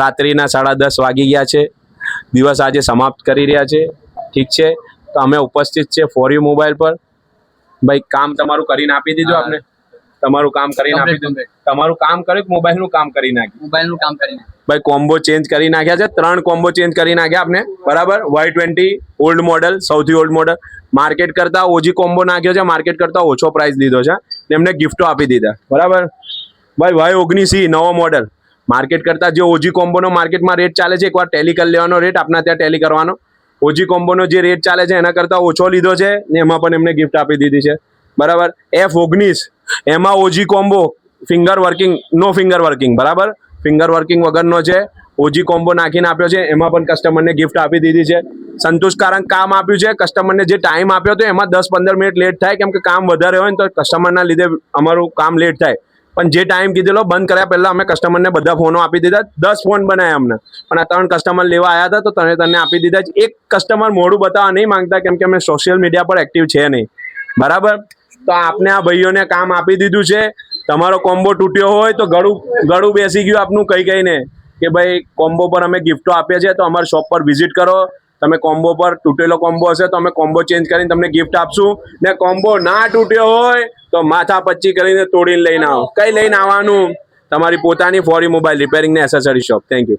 રાત્રિના 10:30 વાગી ગયા છે. દિવસ આજે સમાપ્ત કરી રહ્યા છે. ઠીક છે, તો અમે ઉપસ્થિત છે ફોર યુ મોબાઈલ પર. ભાઈ કામ તમારું કરીને આપી દીધું આપને? તમારું કામ કરીને આપી દીધું? તમારું કામ કર્યું કે મોબાઈલનું કામ કરી નાખ્યું? મોબાઈલનું કામ કરીને ભાઈ કોમ્બો ચેન્જ કરી નાખ્યા છે. 3 કોમ્બો ચેન્જ કરી નાખ્યા આપને, બરાબર. Y20 ઓલ્ડ મોડલ, સૌથી ઓલ્ડ મોડલ. માર્કેટ કરતા ઓજી કોમ્બો નાખ્યો છે, માર્કેટ કરતા ઓછો પ્રાઇસ લીધો છે. એમને ગિફ્ટો આપી દીધા, બરાબર. ભાઈ Y19 નવો મોડલ, માર્કેટ કરતા જે ઓજી કોમ્બોનો માર્કેટમાં રેટ ચાલે છે, એકવાર ટેલી કરી લેવાનો રેટ, આપના ત્યાં ટેલી કરવાનો. ઓજી કોમ્બોનો જે રેટ ચાલે છે એના કરતાં ઓછો લીધો છે ને એમાં પણ એમને ગિફ્ટ આપી દીધી છે, બરાબર. F19 એમાં ઓજી કોમ્બો ફિંગર વર્કિંગ, નો ફિંગર વર્કિંગ, બરાબર. ફિંગર વર્કિંગ વગરનો છે, ઓજી કોમ્બો નાખીને આપ્યો છે, એમાં પણ કસ્ટમરને ગિફ્ટ આપી દીધી છે. સંતોષકારક કામ આપ્યું છે. કસ્ટમરને જે ટાઈમ આપ્યો હતો એમાં 10-15 મિનિટ લેટ થાય, કેમ કે કામ વધારે હોય ને તો કસ્ટમરના લીધે અમારું કામ લેટ થાય. પણ જે ટાઈમ કીધેલો બંધ કર્યા પહેલાં અમે કસ્ટમરને બધા ફોનો આપી દીધા. 10 ફોન બનાવ્યા અમને, પણ આ 3 કસ્ટમર લેવા આવ્યા હતા તો તને આપી દીધા. એક કસ્ટમર મોઢું બતાવવા નહીં માંગતા, કેમ કે અમે સોશિયલ મીડિયા પર એક્ટિવ છે નહીં, બરાબર. તો આપને આ ભાઈઓને કામ આપી દીધું છે. તમારો કોમ્બો તૂટ્યો હોય તો ગળું બેસી ગયું આપનું કહીને કે ભાઈ કોમ્બો પર અમે ગિફ્ટો આપીએ છીએ, તો અમારી શોપ પર વિઝિટ કરો. તમે કોમ્બો પર તૂટેલો કોમ્બો હશે તો અમે કોમ્બો ચેન્જ કરીને તમને ગિફ્ટ આપશું. ને કોમ્બો ના તૂટ્યો હોય તો માથા પચ્ચી કરીને તોડીને લઈને આવો. કઈ લઈને આવવાનું? તમારી પોતાની ફોર યુ મોબાઈલ રિપેરિંગ ને એસેસરી શોપ. Thank you.